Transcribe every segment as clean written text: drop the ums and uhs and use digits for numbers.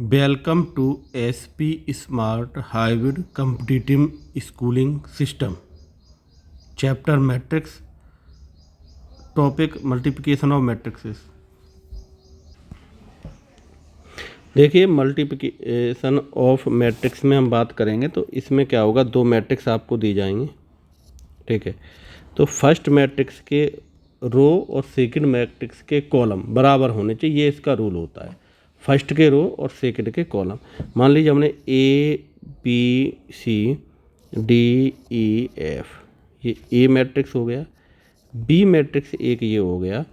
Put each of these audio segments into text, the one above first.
Welcome to SP smart hybrid competitive schooling system. Chapter matrix, topic multiplication of matrices. देखिए, multiplication of matrix में हम बात करेंगे तो इसमें क्या होगा, दो मैट्रिक्स आपको दी जाएंगे। ठीक है, तो फर्स्ट मैट्रिक्स के रो और सेकंड मैट्रिक्स के कॉलम बराबर होने चाहिए, ये इसका रूल होता है। फर्स्ट के रो और सेकंड के कॉलम। मान लीजिए हमने ABCDEF, ये ए मैट्रिक्स हो गया। बी मैट्रिक्स एक ये हो गया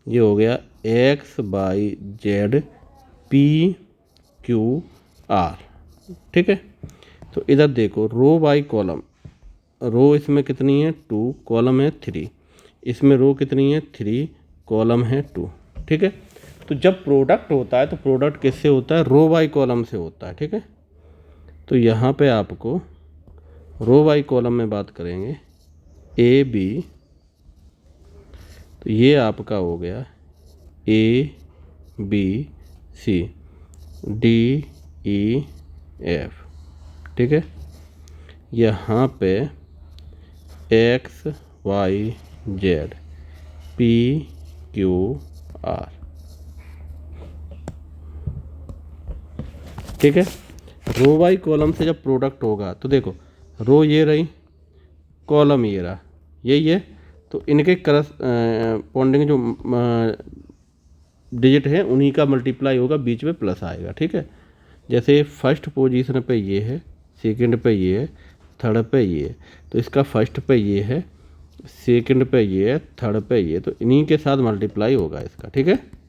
XYZPQR। ठीक है, तो इधर देखो रो बाई कॉलम। रो इसमें कितनी है 2, कॉलम है 3। इसमें रो कितनी है 3, कॉलम है 2। ठीक है, तो जब प्रोडक्ट होता है तो प्रोडक्ट किससे होता है, रो बाई कॉलम से होता है। ठीक है, तो यहाँ पे आपको रो बाई कॉलम में बात करेंगे AB, तो ये आपका हो गया ABCDEF। ठीक है, यहाँ पे XYZPQR। ठीक है, रो बाई कॉलम से जब प्रोडक्ट होगा तो देखो रो ये रही, कॉलम ये रहा, यही है। तो इनके करस्पॉन्डिंग जो डिजिट है उन्हीं का मल्टीप्लाई होगा, बीच में प्लस आएगा। ठीक है, जैसे फर्स्ट पोजीशन पे ये है, सेकंड पे ये है, थर्ड पे ये है, तो इसका फर्स्ट पे ये है, सेकंड पे ये है, थर्ड पे ये, तो इन्हीं के साथ मल्टीप्लाई होगा इसका। ठीक है,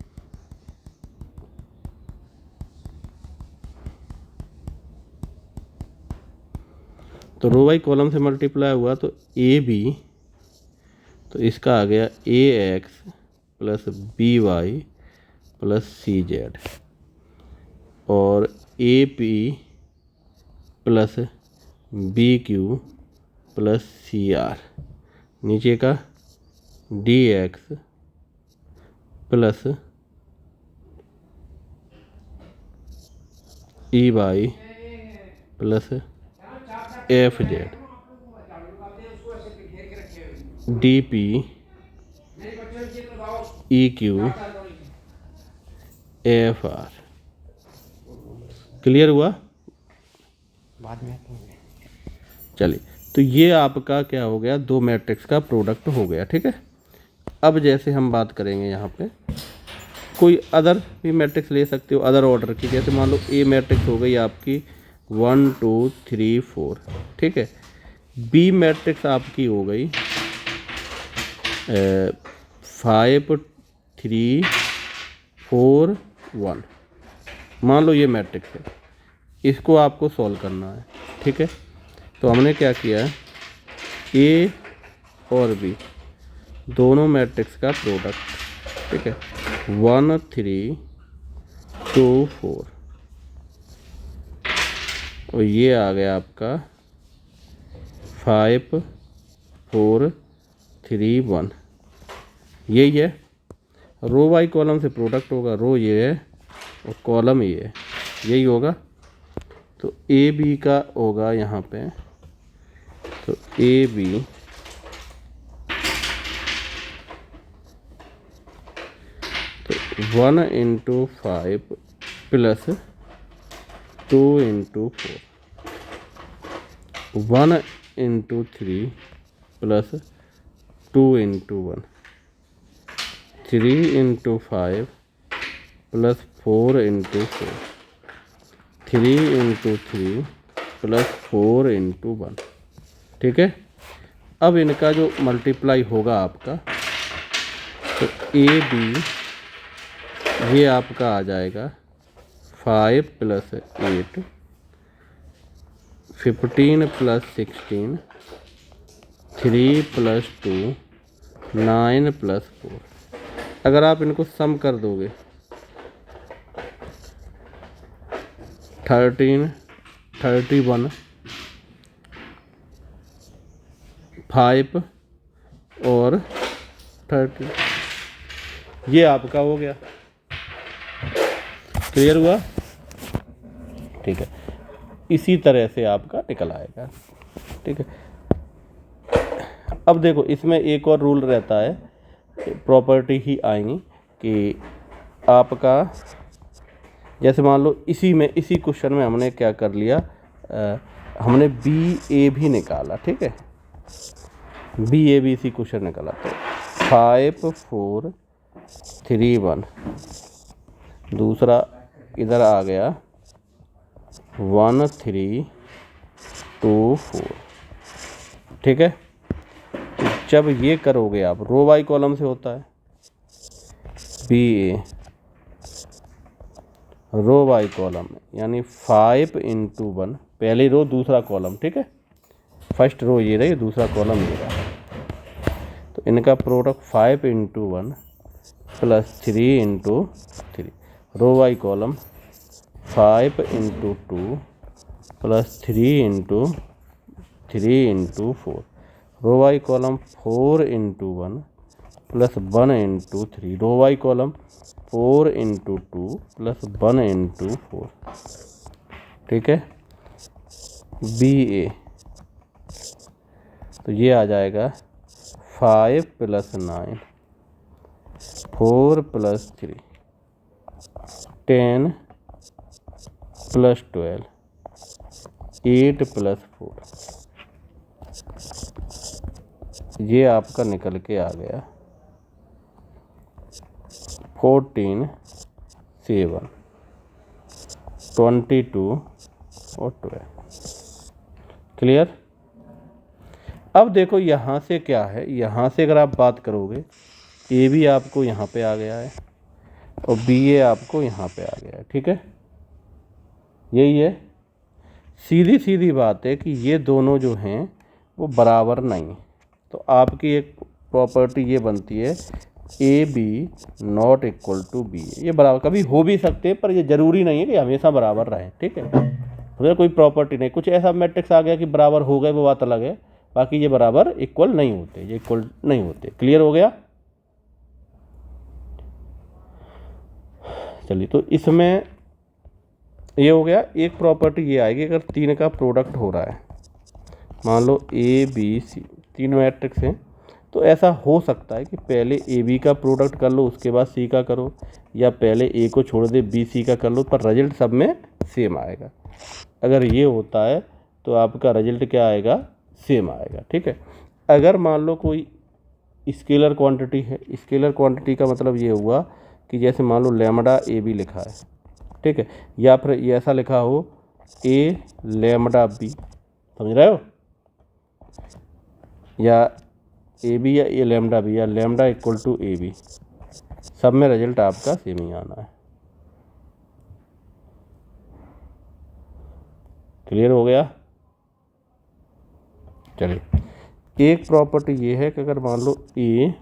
तो रो बाई कॉलम से मल्टीप्लाई हुआ तो AB, तो इसका आ गया AX plus BY plus CZ, और AP plus BQ plus CR, नीचे का DX plus EY plus FZ, DP EQ FR। Clear हुआ? बाद में चलिए, तो ये आपका क्या हो गया, दो मैट्रिक्स का प्रोडक्ट हो गया। ठीक है, अब जैसे हम बात करेंगे यहाँ पे कोई अदर भी मैट्रिक्स ले सकते हो, अदर ऑर्डर की। जैसे मान लो ए मैट्रिक्स हो गई आपकी 1 2 3 4। ठीक है, बी मैट्रिक्स आपकी हो गई 5 3 4 1। मान लो ये मैट्रिक्स है, इसको आपको सॉल्व करना है। ठीक है, तो हमने क्या किया है, ए और बी दोनों मैट्रिक्स का प्रोडक्ट। ठीक है, 1 3 2 4, और ये आ गया आपका 5 4 3 1। यही है, रो बाई कॉलम से प्रोडक्ट होगा, रो ये है और कॉलम ये है, यही होगा। तो ए बी का होगा यहाँ पे, तो ए बी तो 1 into 5 plus 2 into 4, 1 into 3 plus 2 into 1, 3 into 5 plus 4 into 4, 3 into 3 plus 4 into 1। ठीक है, अब इनका जो मल्टीप्लाई होगा आपका, तो ए बी ये आपका आ जाएगा 5 प्लस 8, 15 प्लस 16, 3 प्लस 2, 9 प्लस 4। अगर आप इनको सम कर दोगे 13 31 5 और 30, ये आपका हो गया। क्लियर हुआ? ठीक है, इसी तरह से आपका निकल आएगा। ठीक है, अब देखो इसमें एक और रूल रहता है, प्रॉपर्टी ही आएंगी कि आपका जैसे मान लो इसी क्वेश्चन में हमने क्या कर लिया, हमने बी ए भी निकाला। ठीक है, बी ए भी इसी क्वेश्चन निकाला, तो 5 4 3 1, दूसरा इधर आ गया 1 3 2 4। ठीक है, तो जब ये करोगे आप, रो बाई कॉलम से होता है, B A row by column यानी 5 × 1, पहली रो दूसरा कॉलम। ठीक है, फर्स्ट रो ये रही, दूसरा कॉलम ये रहा, तो इनका product 5 × 1 + 3 × 3, row by column 5 × 2 + 3 × 3 × 4, row by column 4 × 1 + 1 × 3, row by column 4 × 2 + 1 × 4। ठीक है, बी ए, तो ये आ जाएगा 5 + 9 4 + 3 10 + 12 8 + 4, ये आपका निकल के आ गया 14 7 22 और 12। क्लियर। अब देखो यहाँ से क्या है, यहाँ से अगर आप बात करोगे, ए भी आपको यहाँ पे आ गया है और बी ए आपको यहाँ पे आ गया है। ठीक है, यही है, सीधी सीधी बात है कि ये दोनों जो हैं वो बराबर नहीं है, तो आपकी एक प्रॉपर्टी ये बनती है A B not equal to B A. ये बराबर कभी हो भी सकते हैं, पर ये ज़रूरी नहीं है कि हमेशा बराबर रहें। ठीक है, तो कोई प्रॉपर्टी नहीं, कुछ ऐसा मैट्रिक्स आ गया कि बराबर हो गए वो बात अलग है, बाकी ये बराबर इक्वल नहीं होते, ये इक्वल नहीं होते। क्लियर हो गया। चलिए, तो इसमें ये हो गया, एक प्रॉपर्टी ये आएगी अगर तीन का प्रोडक्ट हो रहा है, मान लो ए बी सी तीन मैट्रिक्स हैं, तो ऐसा हो सकता है कि पहले ए बी का प्रोडक्ट कर लो उसके बाद सी का करो, या पहले ए को छोड़ दे बी सी का कर लो, पर रिजल्ट सब में सेम आएगा। अगर ये होता है तो आपका रिजल्ट क्या आएगा, सेम आएगा। ठीक है, अगर मान लो कोई स्केलर क्वांटिटी है, स्केलर क्वांटिटी का मतलब ये हुआ कि जैसे मान लो लैम्डा ए बी लिखा है, ठीक है, या फिर ये ऐसा लिखा हो ए लैम्डा बी, समझ रहे हो, या ए बी या ए लैम्डा बी या lambda equal to A B, सब में रिजल्ट आपका सेम ही आना है। क्लियर हो गया। चलिए, एक प्रॉपर्टी ये है कि अगर मान लो ए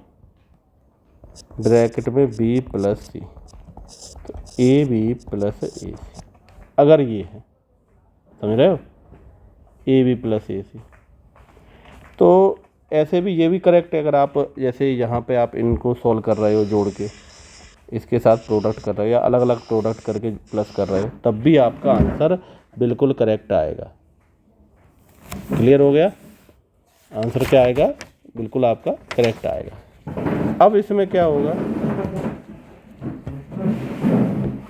ब्रैकेट में बी प्लस सी, तो ए बी प्लस ए सी, अगर ये है, समझ रहे हो, ए बी प्लस ए सी, तो ऐसे भी ये भी करेक्ट है। अगर आप जैसे यहाँ पे आप इनको सॉल्व कर रहे हो जोड़ के, इसके साथ प्रोडक्ट कर रहे हो या अलग अलग प्रोडक्ट करके प्लस कर रहे हो, तब भी आपका आंसर बिल्कुल करेक्ट आएगा। क्लियर हो गया, आंसर क्या आएगा, बिल्कुल आपका करेक्ट आएगा। अब इसमें क्या होगा,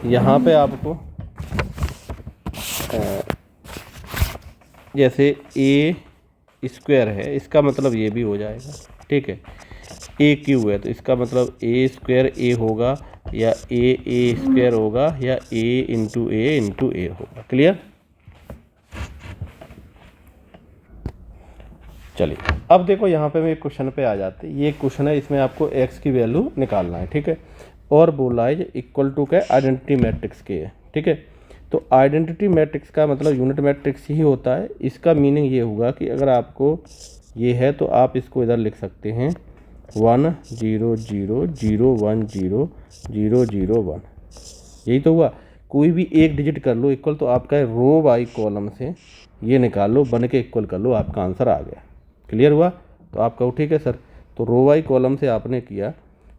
यहाँ पे आपको जैसे ए स्क्वायर है, इसका मतलब ये भी हो जाएगा। ठीक है, ए क्यू है तो इसका मतलब ए स्क्वायर ए होगा, या ए स्क्वायर होगा, या ए इंटू ए होगा। क्लियर। चलिए, अब देखो यहाँ पे मैं क्वेश्चन पे आ जाते हैं। ये क्वेश्चन है, इसमें आपको x की वैल्यू निकालना है। ठीक है, और बोला है इक्वल टू का आइडेंटिटी मैट्रिक्स के है। ठीक है, तो आइडेंटिटी मैट्रिक्स का मतलब यूनिट मैट्रिक्स ही होता है। इसका मीनिंग ये होगा कि अगर आपको ये है तो आप इसको इधर लिख सकते हैं 1 0 0 0 1 0 0 0 1, यही तो हुआ। कोई भी एक डिजिट कर लो इक्वल, तो आपका रो बाई कॉलम से ये निकाल लो, बन के इक्वल कर लो, आपका आंसर आ गया। क्लियर हुआ। तो आप कहो ठीक है सर, तो रो बाई कॉलम से आपने किया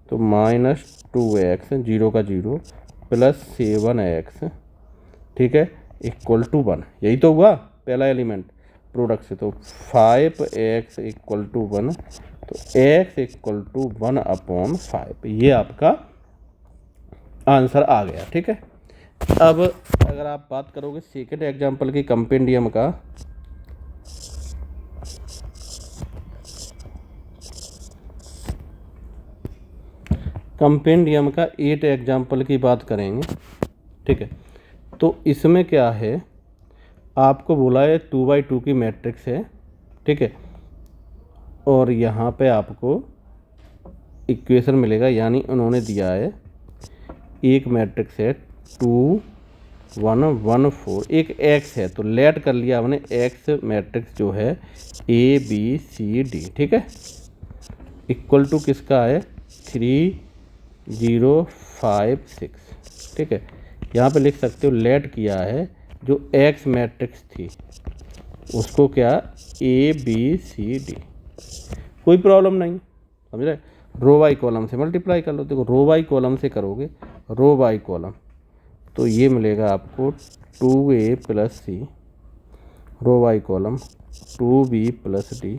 तो -2x 0 का 0 + 7x, ठीक है, इक्वल टू 1, यही तो हुआ पहला एलिमेंट प्रोडक्ट से। तो 5x इक्वल टू 1, तो x इक्वल टू 1/5, ये आपका आंसर आ गया। ठीक है, अब अगर आप बात करोगे सेकेंड एग्जाम्पल की कंपेंडियम का, कंपेंडियम का 8 एग्जाम्पल की बात करेंगे। ठीक है, तो इसमें क्या है, आपको बोला है 2x2 की मैट्रिक्स है। ठीक है, और यहाँ पे आपको इक्वेशन मिलेगा, यानी उन्होंने दिया है एक मैट्रिक्स है 2 1 1 4, एक एक्स है, तो लेट कर लिया हमने एक्स मैट्रिक्स जो है ABCD। ठीक है, इक्वल टू किसका है 3 0 5 6। ठीक है, यहाँ पे लिख सकते हो लेट किया है जो एक्स मैट्रिक्स थी उसको क्या ABCD, कोई प्रॉब्लम नहीं, समझ रहे। रो बाई कॉलम से मल्टीप्लाई कर लो। देखो रो बाई कॉलम से करोगे, रो बाई कॉलम, तो ये मिलेगा आपको 2A + C, row by column 2B + D,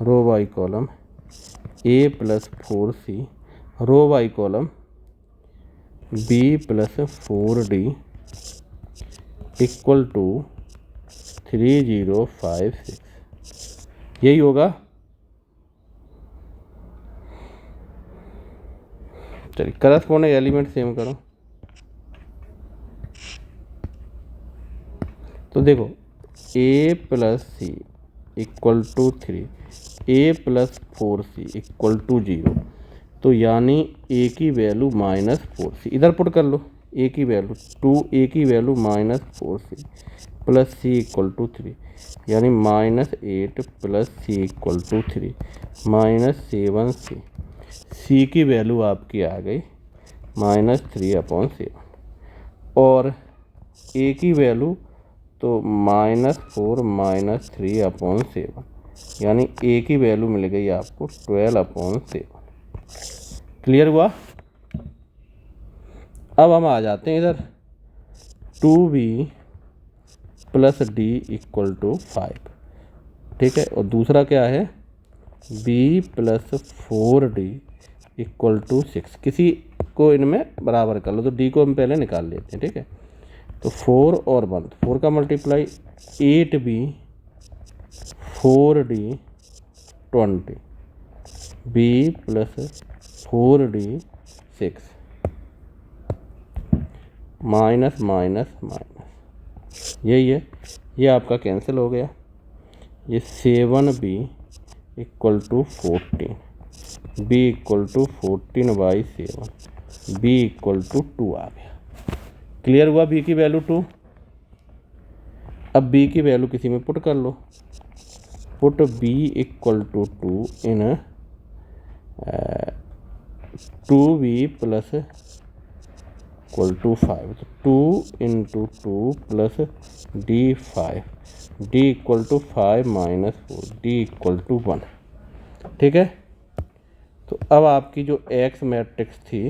row by column A + 4C, row by column B + 4D equal to 3 0 5 6, यही होगा। चलिए करस्पॉन्डिंग एलिमेंट सेम करो। तो देखो A + C equal to 3, A + 4C equal to 0, तो यानी A की value -4C, इधर पुट कर लो A की वैल्यू 2A की value -4C + C equal to 3, यानी -8 + C equal to 3 -7C, C की वैल्यू आपकी आ गई -3/7, और A की वैल्यू तो -4 -3/7, यानी A की वैल्यू मिल गई आपको 12/7। क्लियर हुआ। अब हम आ जाते हैं इधर 2B + D इक्वल टू 5। ठीक है, और दूसरा क्या है B + 4D इक्वल टू 6, किसी को इनमें बराबर कर लो, तो D को हम पहले निकाल लेते हैं। ठीक है, तो 4 और 1, 4 का multiply 8B 4D 20, B + 4D 6, minus minus minus, यही है, ये आपका कैंसिल हो गया। ये 7B equal to 14, B equal to 14/7, B equal to 2 आ गया। क्लियर हुआ B की वैल्यू 2। अब B की वैल्यू किसी में पुट कर लो, put B equal to 2 in 2B + equal to 5, तो 2 × 2 + D 5, D equal to 5 - 4, D equal to 1। ठीक है, तो अब आपकी जो एक्स मैट्रिक्स थी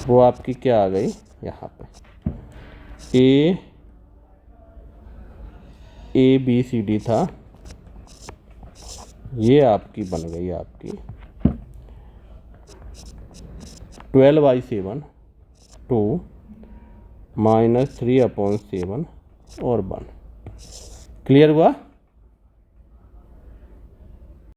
वो आपकी क्या आ गई, यहाँ पे ABCD था, ये आपकी बन गई आपकी 12/7 2 -3/7 और 1। क्लियर हुआ।